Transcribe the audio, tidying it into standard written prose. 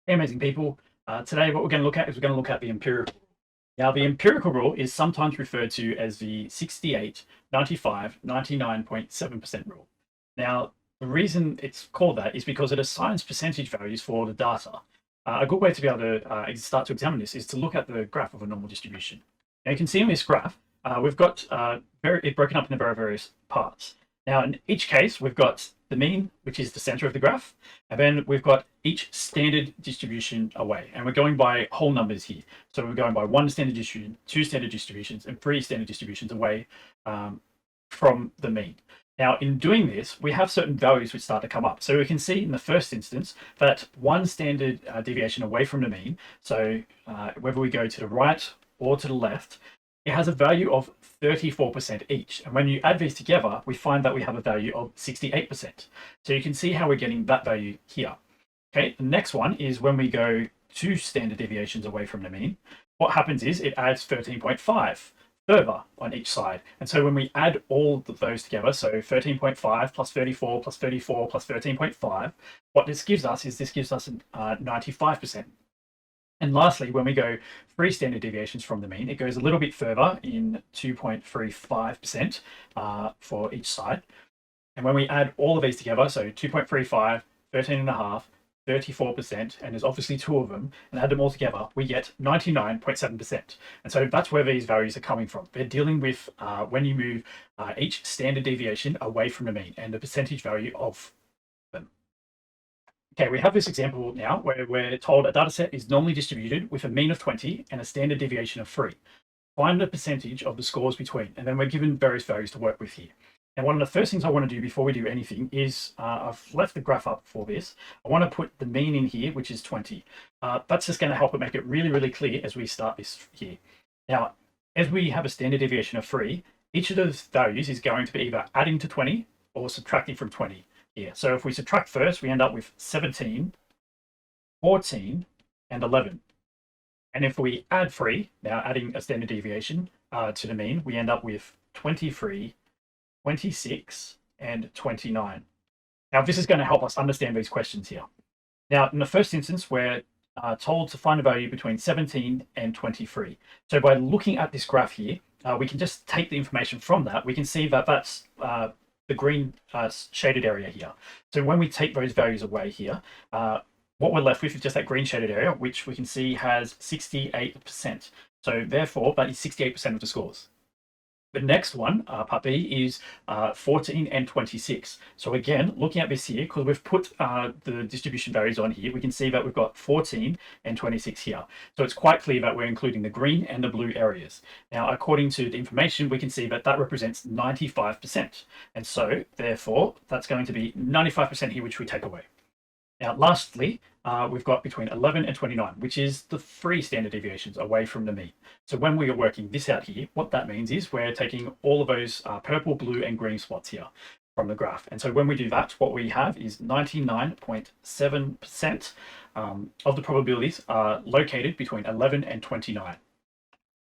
Hey, amazing people. Today, what we're going to look at is we're going to look at the empirical rule. Now, the empirical rule is sometimes referred to as the 68, 95, 99.7% rule. Now, the reason it's called that is because it assigns percentage values for the data. A good way to be able to start to examine this is to look at the graph of a normal distribution. Now, you can see in this graph, we've got it broken up into various parts. Now, in each case, we've got the mean, which is the center of the graph, and then we've got each standard distribution away, and we're going by whole numbers here. So we're going by one standard distribution, two standard distributions, and three standard distributions away from the mean. Now, in doing this, we have certain values which start to come up. So we can see in the first instance that one standard deviation away from the mean, so whether we go to the right or to the left, it has a value of 34% each. And when you add these together, we find that we have a value of 68%. So you can see how we're getting that value here. Okay, the next one is when we go two standard deviations away from the mean, what happens is it adds 13.5 further on each side. And so when we add all of those together, so 13.5 plus 34 plus 34 plus 13.5, what this gives us is 95%. And lastly, when we go three standard deviations from the mean, it goes a little bit further in 2.35% for each side. And when we add all of these together, so 2.35, 13.5, 34%, and there's obviously two of them, and add them all together, we get 99.7%. And so that's where these values are coming from. They're dealing with when you move each standard deviation away from the mean and the percentage value of them. Okay, we have this example now where we're told a data set is normally distributed with a mean of 20 and a standard deviation of 3. Find the percentage of the scores between, and then we're given various values to work with here. And one of the first things I want to do before we do anything is I've left the graph up for this. I want to put the mean in here, which is 20. That's just going to help it make it really, really clear as we start this here. Now, as we have a standard deviation of 3, each of those values is going to be either adding to 20 or subtracting from 20 here. So if we subtract first, we end up with 17, 14, and 11. And if we add 3, now adding a standard deviation to the mean, we end up with 23, 26, and 29. Now, this is going to help us understand these questions here. Now, in the first instance, we're told to find a value between 17 and 23. So by looking at this graph here, we can just take the information from that. We can see that that's the green shaded area here. So when we take those values away here, what we're left with is just that green shaded area, which we can see has 68%. So therefore, that is 68% of the scores. The next one, part B, is 14 and 26. So again, looking at this here, because we've put the distribution values on here, we can see that we've got 14 and 26 here. So it's quite clear that we're including the green and the blue areas. Now, according to the information, we can see that that represents 95%. And so therefore, that's going to be 95% here, which we take away. Now, lastly, we've got between 11 and 29, which is the 3 standard deviations away from the mean. So when we are working this out here, what that means is we're taking all of those purple, blue, and green spots here from the graph. And so when we do that, what we have is 99.7% of the probabilities are located between 11 and 29.